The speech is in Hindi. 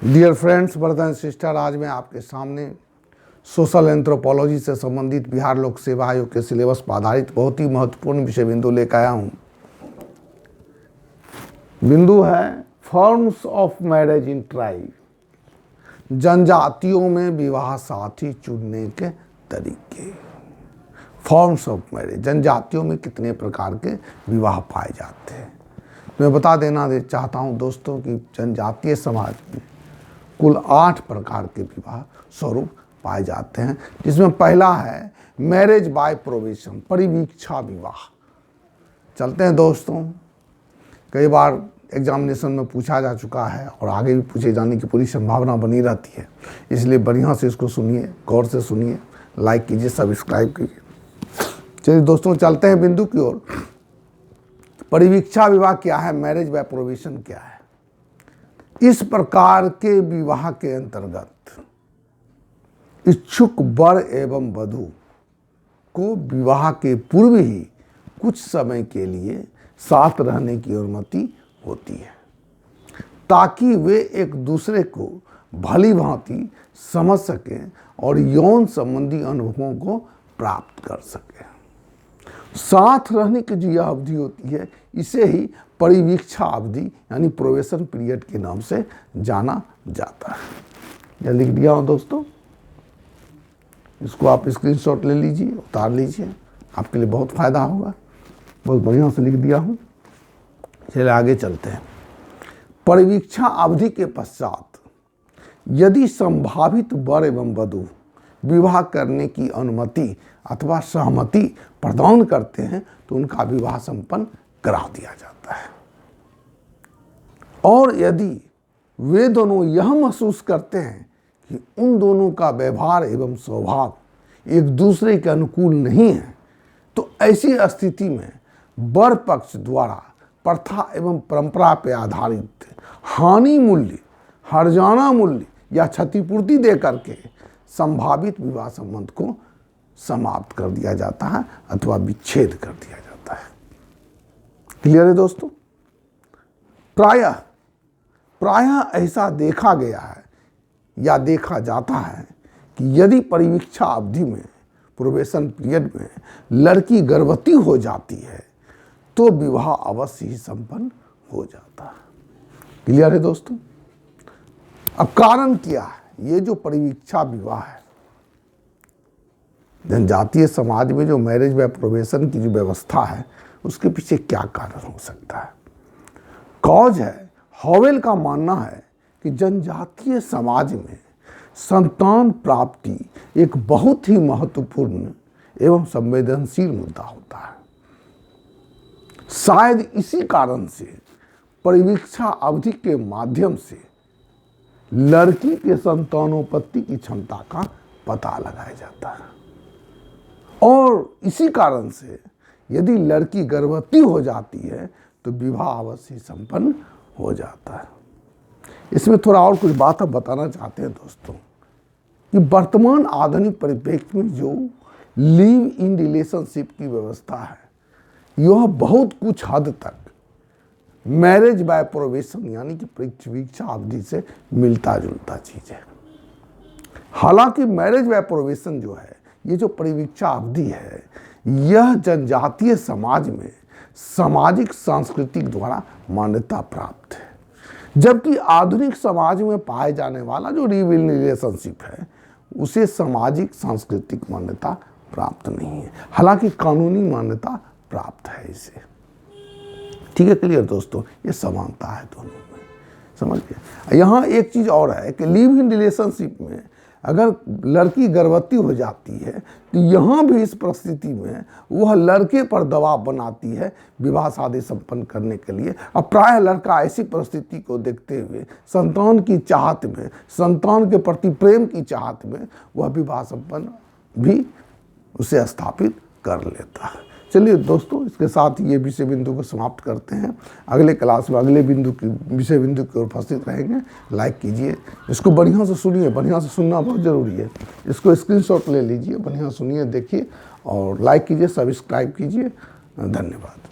Dear friends, brother and sister, आज मैं आपके सामने सोशल एंथ्रोपोलॉजी से संबंधित बिहार लोक सेवा आयोग के सिलेबस पर आधारित बहुत ही महत्वपूर्ण विषय बिंदु लेकर आया हूँ। बिंदु है forms of marriage in tribe, जनजातियों में विवाह साथी चुनने के तरीके। फॉर्म्स ऑफ मैरिज, जनजातियों में कितने प्रकार के विवाह पाए जाते हैं। मैं बता देना चाहता हूँ दोस्तों कि जनजातीय समाज में कुल 8 प्रकार के विवाह स्वरूप पाए जाते हैं, जिसमें पहला है मैरिज बाय प्रोविजन, परिवीक्षा विवाह। चलते हैं दोस्तों, कई बार एग्जामिनेशन में पूछा जा चुका है और आगे भी पूछे जाने की पूरी संभावना बनी रहती है, इसलिए बढ़िया से इसको सुनिए, गौर से सुनिए, लाइक कीजिए, सब्सक्राइब कीजिए। चलिए दोस्तों, चलते हैं बिंदु की ओर। परिवीक्षा विवाह क्या है, मैरिज बाय प्रोविजन क्या है। इस प्रकार के विवाह के अंतर्गत इच्छुक वर एवं वधू को विवाह के पूर्व ही कुछ समय के लिए साथ रहने की अनुमति होती है, ताकि वे एक दूसरे को भली भांति समझ सकें और यौन संबंधी अनुभवों को प्राप्त कर सकें। साथ रहने की जो यह अवधि होती है, इसे ही परिवीक्षा अवधि यानी प्रोबेशन पीरियड के नाम से जाना जाता है। यह लिख दिया हूँ दोस्तों, इसको आप स्क्रीनशॉट ले लीजिए, उतार लीजिए, आपके लिए बहुत फायदा होगा। बहुत बढ़िया से लिख दिया हूँ। चलिए आगे चलते हैं। परिवीक्षा अवधि के पश्चात यदि संभावित वर एवं वधू विवाह करने की अनुमति अथवा सहमति प्रदान करते हैं तो उनका विवाह संपन्न करा दिया जाता है। और यदि वे दोनों यह महसूस करते हैं कि उन दोनों का व्यवहार एवं स्वभाव एक दूसरे के अनुकूल नहीं है, तो ऐसी स्थिति में वर पक्ष द्वारा प्रथा एवं परंपरा पर आधारित हानि मूल्य, हर्जाना मूल्य या क्षतिपूर्ति दे करके संभावित विवाह संबंध को समाप्त कर दिया जाता है अथवा विच्छेद कर दिया जाता है। क्लियर है दोस्तों। प्रायः ऐसा देखा गया है या देखा जाता है कि यदि परिवीक्षा अवधि में, प्रोबेशन पीरियड में लड़की गर्भवती हो जाती है तो विवाह अवश्य ही संपन्न हो जाता है। क्लियर है दोस्तों। अब कारण क्या है, ये जो परिवीक्षा विवाह है, जनजातीय समाज में जो मैरिज बाय प्रोबेशन की जो व्यवस्था है, उसके पीछे क्या कारण हो सकता है। कॉज है, हॉवेल का मानना है कि जनजातीय समाज में संतान प्राप्ति एक बहुत ही महत्वपूर्ण एवं संवेदनशील मुद्दा होता है। शायद इसी कारण से परिवीक्षा अवधि के माध्यम से लड़की के संतानोत्पत्ति की क्षमता का पता लगाया जाता है, और इसी कारण से यदि लड़की गर्भवती हो जाती है तो विवाह अवश्य संपन्न हो जाता है। इसमें थोड़ा और कुछ बात हम बताना चाहते हैं दोस्तों कि वर्तमान आधुनिक परिप्रेक्ष्य में जो लिव इन रिलेशनशिप की व्यवस्था है, यह बहुत कुछ हद तक मैरिज बाय प्रोबेशन यानी कि परिवीक्षा अवधि से मिलता जुलता चीज है। हालांकि मैरिज बाय प्रोबेशन जो है, ये जो परिवीक्षा अवधि है, यह जनजातीय समाज में सामाजिक सांस्कृतिक द्वारा मान्यता प्राप्त है, जबकि आधुनिक समाज में पाए जाने वाला जो लिव इन रिलेशनशिप है, उसे सामाजिक सांस्कृतिक मान्यता प्राप्त नहीं है, हालांकि कानूनी मान्यता प्राप्त है इसे। ठीक है, क्लियर दोस्तों। ये समानता है दोनों में, समझ गए। यहाँ एक चीज़ और है कि लिव इन रिलेशनशिप में अगर लड़की गर्भवती हो जाती है तो यहाँ भी इस परिस्थिति में वह लड़के पर दबाव बनाती है विवाह शादी संपन्न करने के लिए। अब प्रायः लड़का ऐसी परिस्थिति को देखते हुए संतान की चाहत में, संतान के प्रति प्रेम की चाहत में वह विवाह संपन्न भी उसे स्थापित कर लेता है। चलिए दोस्तों, इसके साथ ये विषय बिंदु को समाप्त करते हैं। अगले क्लास में अगले विषय बिंदु की ओर उपस्थित रहेंगे। लाइक कीजिए, इसको बढ़िया से सुनिए, बढ़िया से सुनना बहुत ज़रूरी है। इसको स्क्रीनशॉट ले लीजिए, बढ़िया सुनिए, देखिए और लाइक कीजिए, सब्सक्राइब कीजिए। धन्यवाद।